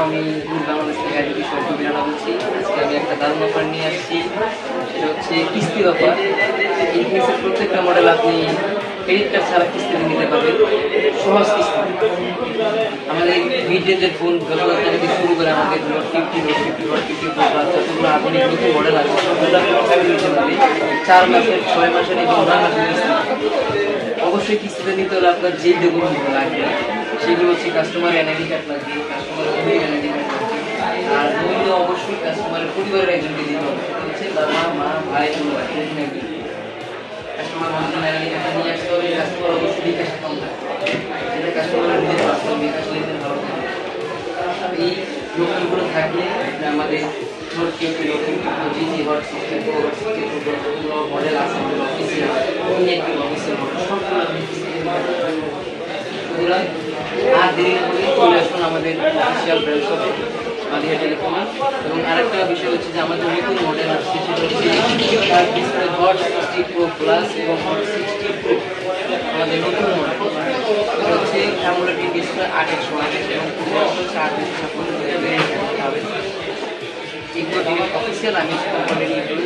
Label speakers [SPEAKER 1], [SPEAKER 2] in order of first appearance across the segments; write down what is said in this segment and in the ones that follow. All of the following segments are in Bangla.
[SPEAKER 1] আমি বাংলাদেশ থেকে আইটি বিষয় বিরানা বলছি। আজকে আমি একটা দারুণ অফার নিয়ে আসছি, সেটা হচ্ছে কিস্তির অফার। ইনফিনিক্সের প্রত্যেকটা মডেল আপনি ক্রেডিট কার্ড ছাড়া কিস্তিতে নিতে পারবেন, সহজ কিস্তি। আমাদের মিড রেঞ্জের ফোন 10,000 টাকা থেকে শুরু করে আমাদের note 50, note 50, note 50 Pro plus যতগুলো আধুনিক নতুন মডেল আছে সবগুলো আপনি নিতে পারবেন 4 মাসের, 6 মাসের এবং 9 মাসের কিস্তি। অবশ্যই কিস্তিতে নিতে হলে আপনার যে ডকুমেন্টগুলো লাগবে সেগুলো হচ্ছে কাস্টমার এনআইডি কার্ড লাগবে, কাস্টমার এনআইডি কার্ড লাগবে, আর মূল্য অবশ্যই কাস্টমারের পরিবারের একজনকে দিতে হবে, সেটা হচ্ছে বাবা, মা, ভাই, বোন, কাস্টমার এনআইডি কার্ডটা নিয়ে আসতে হবে। কাস্টমার অবশ্যই বিকাশ অ্যাকাউন্ট থাকতে হবে, সেটা কাস্টমারের নিজের পার্সোনাল বিকাশ লেনদেন ভালো থাকবে। এই ডকুমেন্টগুলো থাকলে আমাদের নোট 50, নোট 50 জিজি, হট 64, হট 64 যতগুলো মডেল আছে আমাদের অফিসিয়াল ইনঅ্যাক্টিভ অফিসিয়াল মডেল সবগুলো আপনি সুতরাং আর দেরি না করে চলে আসুন আমাদের অফিসিয়াল ব্রাঞ্চ হবে মাদিয়া টেলিকমে। এবং আরেকটা বিষয় হচ্ছে যে আমাদের নতুন মডেল আসছে, সেটা হচ্ছে তার ডিসপ্লে হট 60 Pro প্লাস এবং হট 60 Pro আমাদের নতুন মডেল। এটা হচ্ছে অ্যামোলেড ডিসপ্লে 8/128 এবং হচ্ছে 8/56 হবে। এগুলো ডিরেক্ট অফিসিয়াল আমি কোম্পানি নিয়ে করি।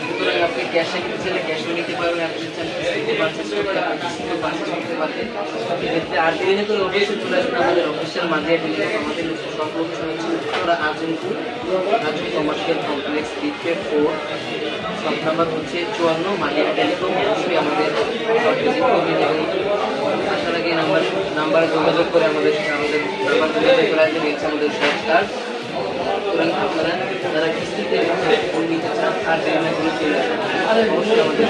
[SPEAKER 1] সুতরাং আপনি ক্যাশে নিতে চাইলে ক্যাশও নিতে পারবেন, আপনি চান কিস্তিতে পারচেস করতে, আপনি কিস্তিতে পারচেস করতে পারবেন। এক্ষেত্রে আর দেরি না করে অবশ্যই চলে আসবেন আমাদের অফিসিয়াল মাদিয়া টেলিকম। আমাদের সব লোকেশন হচ্ছে উত্তরা আজমপুর, আজম কমার্শিয়াল কমপ্লেক্স, দ্বিতীয় 4, শপ নাম্বার হচ্ছে 54, মাদিয়া টেলিকম। অবশ্যই আমাদের ভিজিট করবেন এবং আসার আগে নাম্বার যোগাযোগ করে আমাদের নাম্বার যোগাযোগ করে আসবেন। হচ্ছে আমাদের শপ কার্ড। সুতরাং আপনারা যারা কিস্তিতে ফোন নিতে চান আর দেরি না করে চলে আসেন, অবশ্যই আমাদের